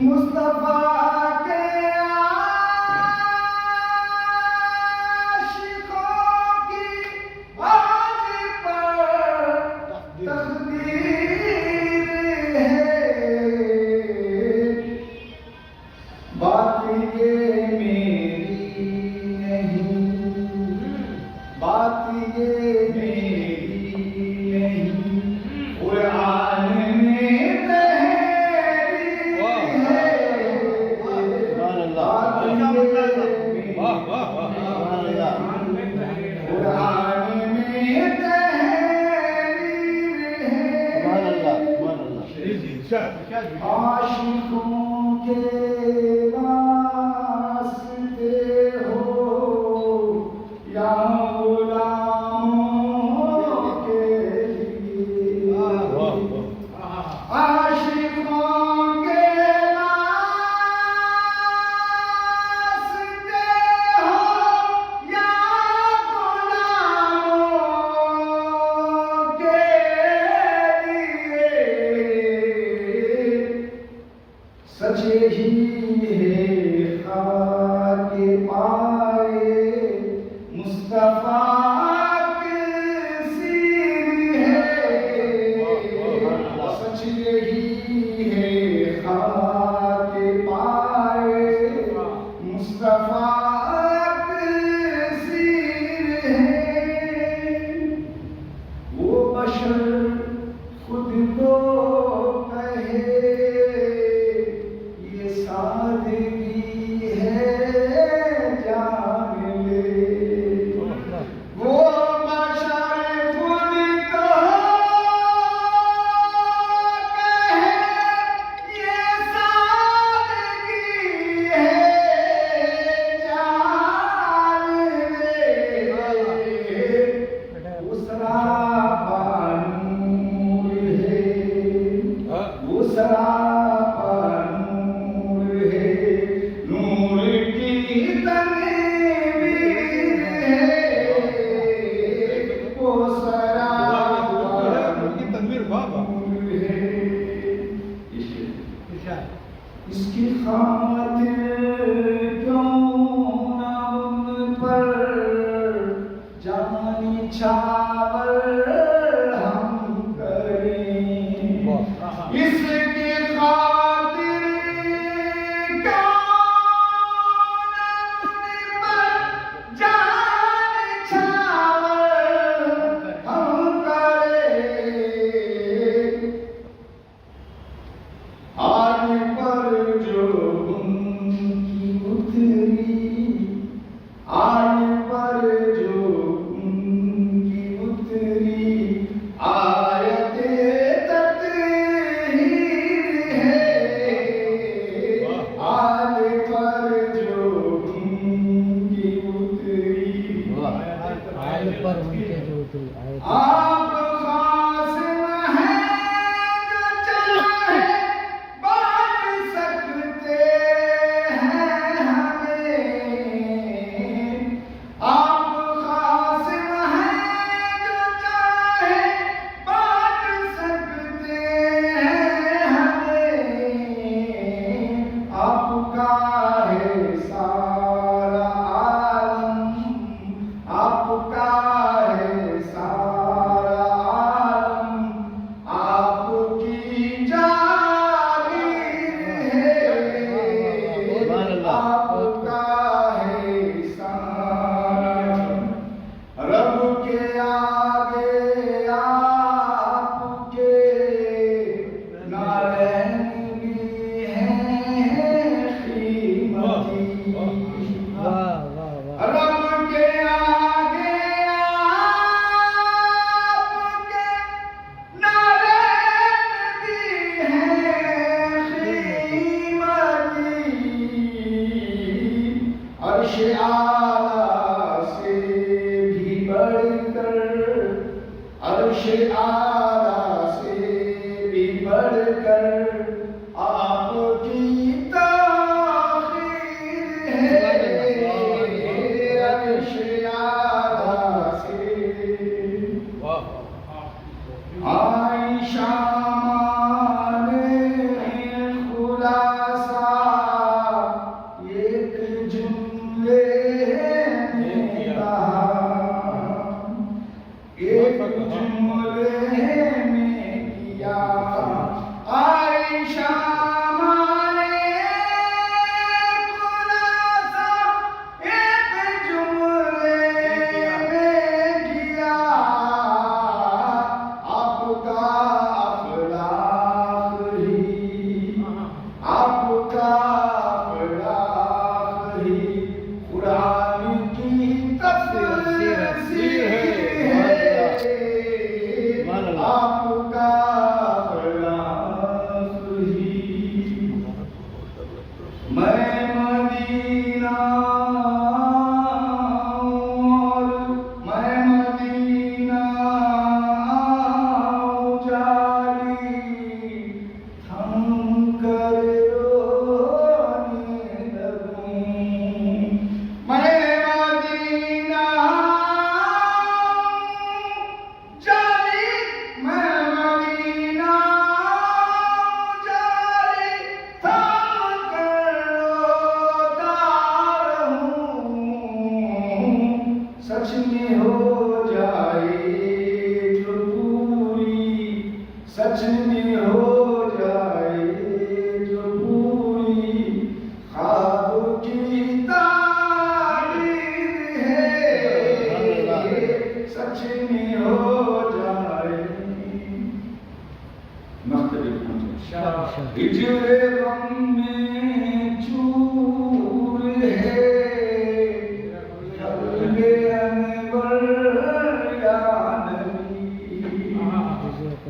मुस्तफा के आशिकों की आज पर तकदीर है। बात ये मेरी नहीं, बात ये मेरी नहीं, कुरान में तहरीर है। बात ये मेरी, कुरान में तहरीर है। आशिकों के वास्ते हो या गुलामों के लिए, आशिकों के वास्ते हो या गुलामों के लिए, सचे ही है खाके पाए मुस्तफा के सिर है। सचे ही है खाके पाए मुस्तफा के सिर है। वो बशर खुद को कहे ये सादगी है जान ले। वो बशर खुद को कहे ये सादगी है जान ले। उसरा नूर है, उसरा नूर है, नूर की तनवीर है। वो सरा नूर है। इसकी खातिर क्यों न उन पर जानी छावर हम करें। इसकी खातिर क्यों न उन पर जानी छावर हम करें। आज पर जो उनकी उतरी, आज पर जो उनकी उतरी आयते तत्हीर है। आज पर जो उनकी उतरी, आप खासिम हैं जो चाहे बांट सकते हैं हमें। आप खासिम हैं जो चाहे बांट सकते हैं हमें। आपका है सारा आलम, आपका है सारा आलम, आपकी जागीर है। आपका है सारा, रब के आगे आपके नालैन भी हैं कीमती। रब के आगे आपके नालैन भी हैं कीमती। अर्श आला से भी बढ़कर, अर्श आला से भी बढ़कर आपकी ताख़ीर है। अर्श आला से आइशा माने खुलासा अखलाक ही कुरान की तफसीर है, आपका अखलाक ही। मैं मदीना सच में हो जाए जो पूरी, सच में हो जाए जो पूरी, ख्वाब की तारीफ है, सच में हो जाए। हिजरे गम में चूर है,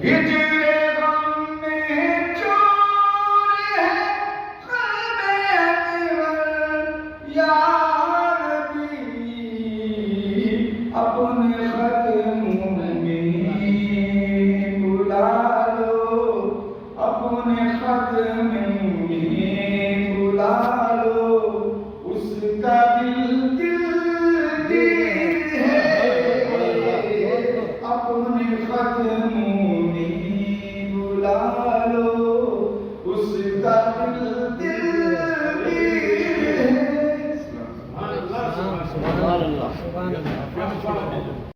हिजरे गम में चूर है, क़ल्बे अनवर या नबी, अपने ख़त्म में बुला लो, अपने ख़त्म में बुला लो, उसका दिल है, अपने ख़त्म बुला लो, उसका दिल है।